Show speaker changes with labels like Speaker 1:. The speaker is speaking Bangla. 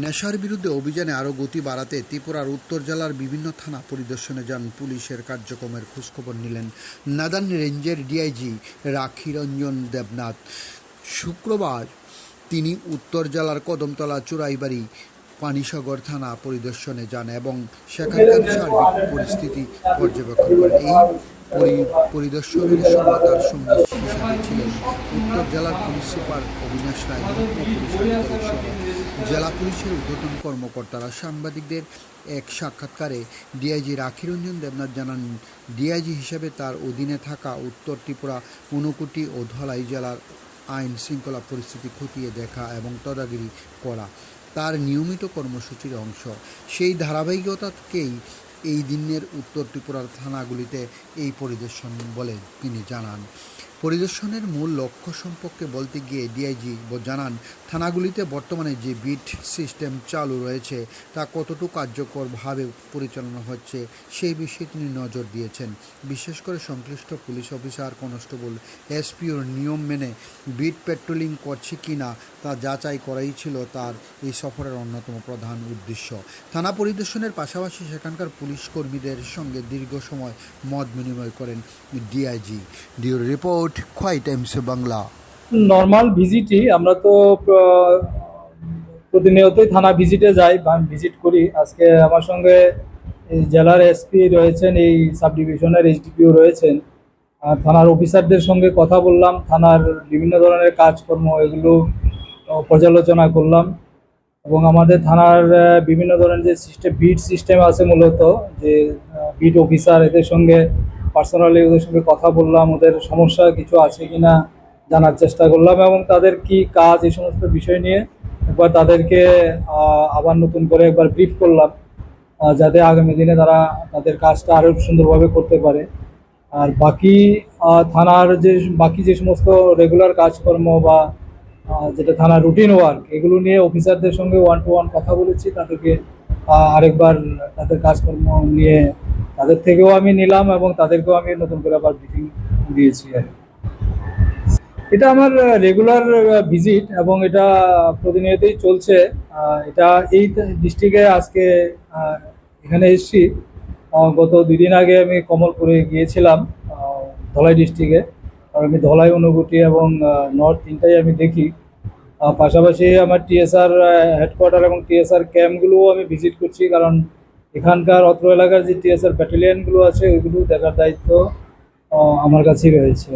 Speaker 1: নেশার বিরুদ্ধে অভিযানে আরও গতি বাড়াতে ত্রিপুরার উত্তর জেলার বিভিন্ন থানা পরিদর্শনে যান পুলিশের কার্যক্রমের খোঁজখবর নিলেন নাদান রেঞ্জের ডিআইজি রাখিরঞ্জন দেবনাথ। শুক্রবার তিনি উত্তর জেলার কদমতলা চুরাইবাড়ি পানিসাগর থানা পরিদর্শনে যান এবং সেখানকার সার্বিক পরিস্থিতি পর্যবেক্ষণ করেন। এই পরিদর্শনের সময় তার সঙ্গে হিসাবে ছিলেন উত্তর জেলার পুলিশ সুপার অবিনাশ রায়, মুখ্য পুলিশ আধিকারিক সহ জেলা পুলিশের ঊর্ধ্বতন কর্মকর্তারা। সাংবাদিকদের এক সাক্ষাৎকারে ডিআইজি রাখিরঞ্জন দেবনাথ জানান, ডিআইজি হিসেবে তার অধীনে থাকা উত্তর ত্রিপুরা, ঊনকোটি ও ধলাই জেলার আইন শৃঙ্খলা পরিস্থিতি খতিয়ে দেখা এবং তদারকি করা তার নিয়মিত কর্মসূচির অংশ। সেই ধারাবাহিকতাকেই এই দিনের উত্তর ত্রিপুরার থানাগুলিতে এই পরিদর্শন বলে তিনি জানান। পরিদর্শনের মূল লক্ষ্য সম্পর্কে বলতে গিয়ে ডিআইজি জানান, থানাগুলিতে বর্তমানে যে বিট সিস্টেম চালু রয়েছে তা কতটুকু কার্যকরভাবে পরিচালনা হচ্ছে সেই বিষয়ে তিনি নজর দিয়েছেন। বিশেষ করে সংশ্লিষ্ট পুলিশ অফিসার, কনস্টেবল, এসপিওর নিয়ম মেনে বিট পেট্রোলিং করছে কিনা তা যাচাই করাই ছিল তার এই সফরের অন্যতম প্রধান উদ্দেশ্য। থানা পরিদর্শনের পাশাপাশি সেখানকার পুলিশ কর্মীদের সঙ্গে দীর্ঘ সময় মত বিনিময় করেন ডিআইজি। ডিওর report, Khowai Times Bangla.
Speaker 2: Normal ভিজিটই, আমরা তো প্রতিনিয়তই থানা ভিজিটে যাই বা ভিজিট করি। আজকে আমার সঙ্গে জেলার এসপি রয়েছেন, এই সাব ডিভিশনের এইচডিপিও রয়েছেন, থানার অফিসারদের সঙ্গে কথা বললাম, থানার বিভিন্ন ধরনের কাজকর্ম এগুলো পর্যালোচনা করলাম এবং আমাদের থানার বিভিন্ন ধরনের যে বিট সিস্টেম আছে, মূলত যে বিট অফিসার, এদের সঙ্গে পার্সোনালি ওদের সঙ্গে কথা বললাম, ওদের সমস্যা কিছু আছে কিনা জানার চেষ্টা করলাম এবং তাদের কি কাজ এই সমস্ত বিষয় নিয়ে একবার তাদেরকে আবার নতুন করে একবার ব্রিফ করলাম, যাতে আগামী দিনে তারা তাদের কাজটা আরও সুন্দরভাবে করতে পারে। আর বাকি থানার যে সমস্ত রেগুলার কাজকর্ম বা যেটা থানার রুটিন ওয়ার্ক, এগুলো নিয়ে অফিসারদের সঙ্গে 1-to-1 কথা বলেছি। তাদেরকে আরেকবার তাদের কাজকর্ম নিয়ে তাদের থেকেও আমি নিলাম এবং তাদেরকেও আমি নতুন করে আবার ব্রিফিং দিয়েছি। এটা আমার রেগুলার ভিজিট এবং এটা প্রতিনিয়তই চলছে। এটা এই ডিস্ট্রিক্টে আজকে এখানে এসেছি। গত 2 দিন আগে আমি কমলপুরে গিয়েছিলাম, ধলাই ডিস্ট্রিক্টে। আর আমি ধলাই, ঊনকোটি এবং নর্থ তিনটাই আমি দেখি। পাশাপাশি আমার টিএসআর হেডকোয়ার্টার এবং টিএসআর ক্যাম্পগুলোও আমি ভিজিট করছি, কারণ এখানকার অত্র এলাকার যে টিএসআর ব্যাটালিয়নগুলো আছে ওইগুলো দেখার দায়িত্ব আমার কাছেই রয়েছে।